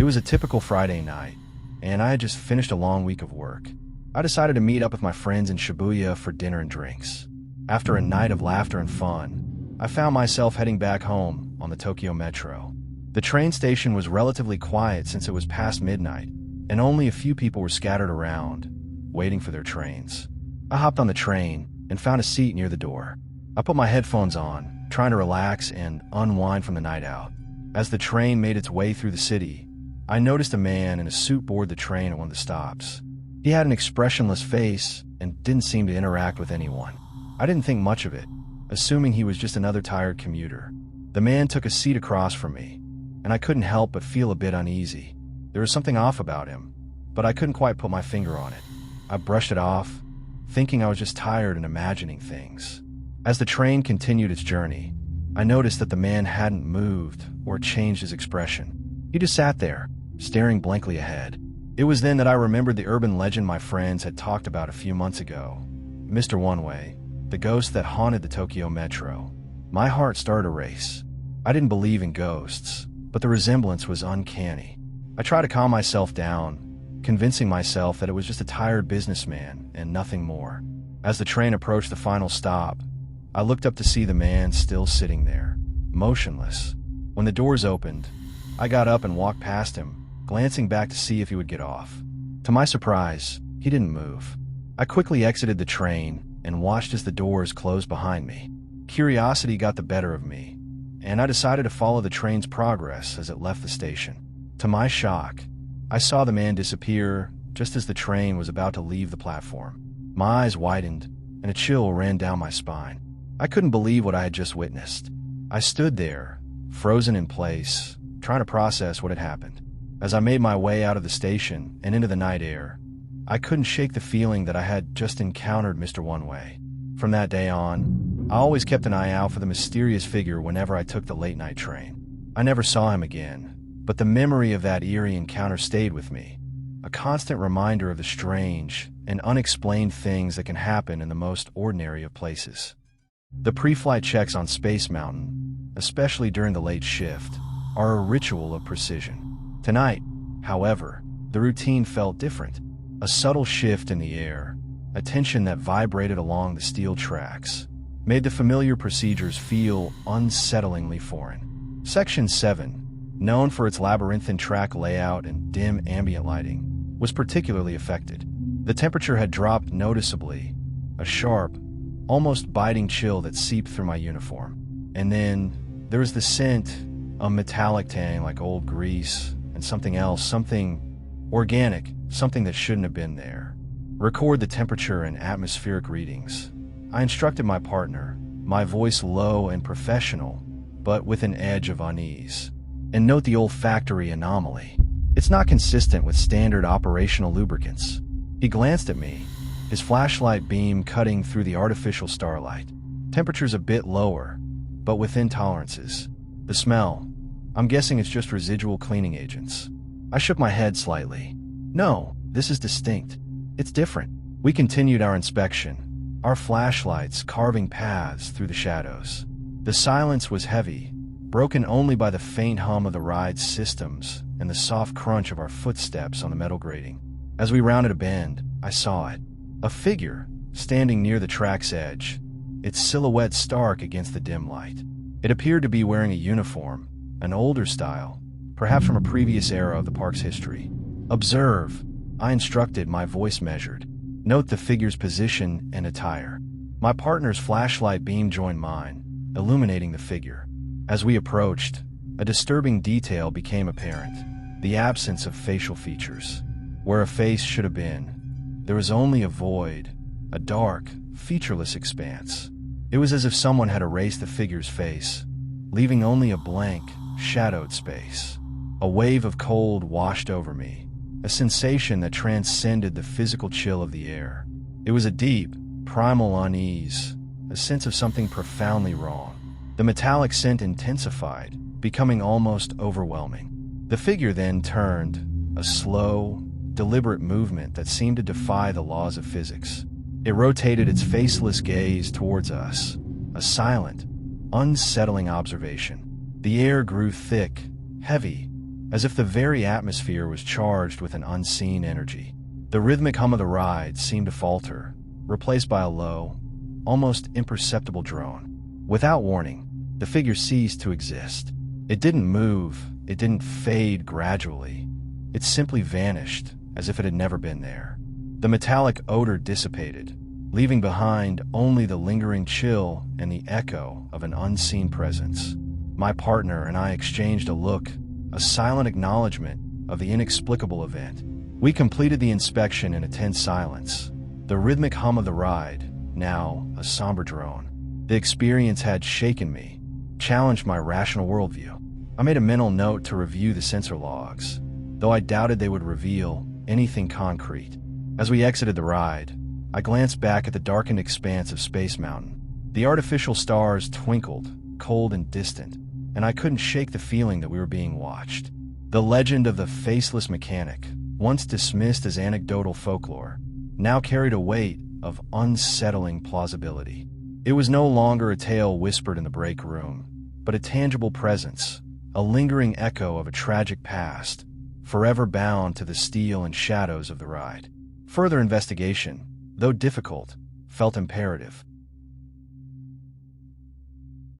It was a typical Friday night, and I had just finished a long week of work. I decided to meet up with my friends in Shibuya for dinner and drinks. After a night of laughter and fun, I found myself heading back home on the Tokyo Metro. The train station was relatively quiet since it was past midnight, and only a few people were scattered around, waiting for their trains. I hopped on the train and found a seat near the door. I put my headphones on, trying to relax and unwind from the night out. As the train made its way through the city, I noticed a man in a suit board the train at one of the stops. He had an expressionless face and didn't seem to interact with anyone. I didn't think much of it, assuming he was just another tired commuter. The man took a seat across from me, and I couldn't help but feel a bit uneasy. There was something off about him, but I couldn't quite put my finger on it. I brushed it off, thinking I was just tired and imagining things. As the train continued its journey, I noticed that the man hadn't moved or changed his expression. He just sat there, staring blankly ahead. It was then that I remembered the urban legend my friends had talked about a few months ago. Mr. One-Way, the ghost that haunted the Tokyo Metro. My heart started to race. I didn't believe in ghosts, but the resemblance was uncanny. I tried to calm myself down, convincing myself that it was just a tired businessman and nothing more. As the train approached the final stop, I looked up to see the man still sitting there, motionless. When the doors opened, I got up and walked past him, glancing back to see if he would get off. To my surprise, he didn't move. I quickly exited the train and watched as the doors closed behind me. Curiosity got the better of me, and I decided to follow the train's progress as it left the station. To my shock, I saw the man disappear just as the train was about to leave the platform. My eyes widened, and a chill ran down my spine. I couldn't believe what I had just witnessed. I stood there, frozen in place, trying to process what had happened. As I made my way out of the station and into the night air, I couldn't shake the feeling that I had just encountered Mr. One-Way. From that day on, I always kept an eye out for the mysterious figure whenever I took the late-night train. I never saw him again, but the memory of that eerie encounter stayed with me, a constant reminder of the strange and unexplained things that can happen in the most ordinary of places. The pre-flight checks on Space Mountain, especially during the late shift, are a ritual of precision. Tonight, however, the routine felt different. A subtle shift in the air, a tension that vibrated along the steel tracks, made the familiar procedures feel unsettlingly foreign. Section 7, known for its labyrinthine track layout and dim ambient lighting, was particularly affected. The temperature had dropped noticeably, a sharp, almost biting chill that seeped through my uniform. And then there was the scent, a metallic tang like old grease, and something else, something organic, something that shouldn't have been there. Record the temperature and atmospheric readings. I instructed my partner, my voice low and professional, but with an edge of unease. And note the olfactory anomaly. It's not consistent with standard operational lubricants. He glanced at me, his flashlight beam cutting through the artificial starlight. Temperature's a bit lower, but within tolerances. The smell, I'm guessing it's just residual cleaning agents. I shook my head slightly. No, this is distinct. It's different. We continued our inspection, our flashlights carving paths through the shadows. The silence was heavy, broken only by the faint hum of the ride's systems and the soft crunch of our footsteps on the metal grating. As we rounded a bend, I saw it. A figure, standing near the track's edge, its silhouette stark against the dim light. It appeared to be wearing a uniform, an older style, perhaps from a previous era of the park's history. Observe, I instructed, my voice measured. Note the figure's position and attire. My partner's flashlight beam joined mine, illuminating the figure. As we approached, a disturbing detail became apparent: the absence of facial features. Where a face should have been, there was only a void, a dark, featureless expanse. It was as if someone had erased the figure's face, leaving only a blank, shadowed space. A wave of cold washed over me, a sensation that transcended the physical chill of the air. It was a deep, primal unease, a sense of something profoundly wrong. The metallic scent intensified, becoming almost overwhelming. The figure then turned, a slow, deliberate movement that seemed to defy the laws of physics. It rotated its faceless gaze towards us, a silent, unsettling observation. The air grew thick, heavy, as if the very atmosphere was charged with an unseen energy. The rhythmic hum of the ride seemed to falter, replaced by a low, almost imperceptible drone. Without warning, the figure ceased to exist. It didn't move, it didn't fade gradually. It simply vanished, as if it had never been there. The metallic odor dissipated, leaving behind only the lingering chill and the echo of an unseen presence. My partner and I exchanged a look, a silent acknowledgement of the inexplicable event. We completed the inspection in a tense silence, the rhythmic hum of the ride, now a somber drone. The experience had shaken me, challenged my rational worldview. I made a mental note to review the sensor logs, though I doubted they would reveal anything concrete. As we exited the ride, I glanced back at the darkened expanse of Space Mountain. The artificial stars twinkled, cold and distant, and I couldn't shake the feeling that we were being watched. The legend of the faceless mechanic, once dismissed as anecdotal folklore, now carried a weight of unsettling plausibility. It was no longer a tale whispered in the break room, but a tangible presence, a lingering echo of a tragic past, forever bound to the steel and shadows of the ride. Further investigation, though difficult, felt imperative.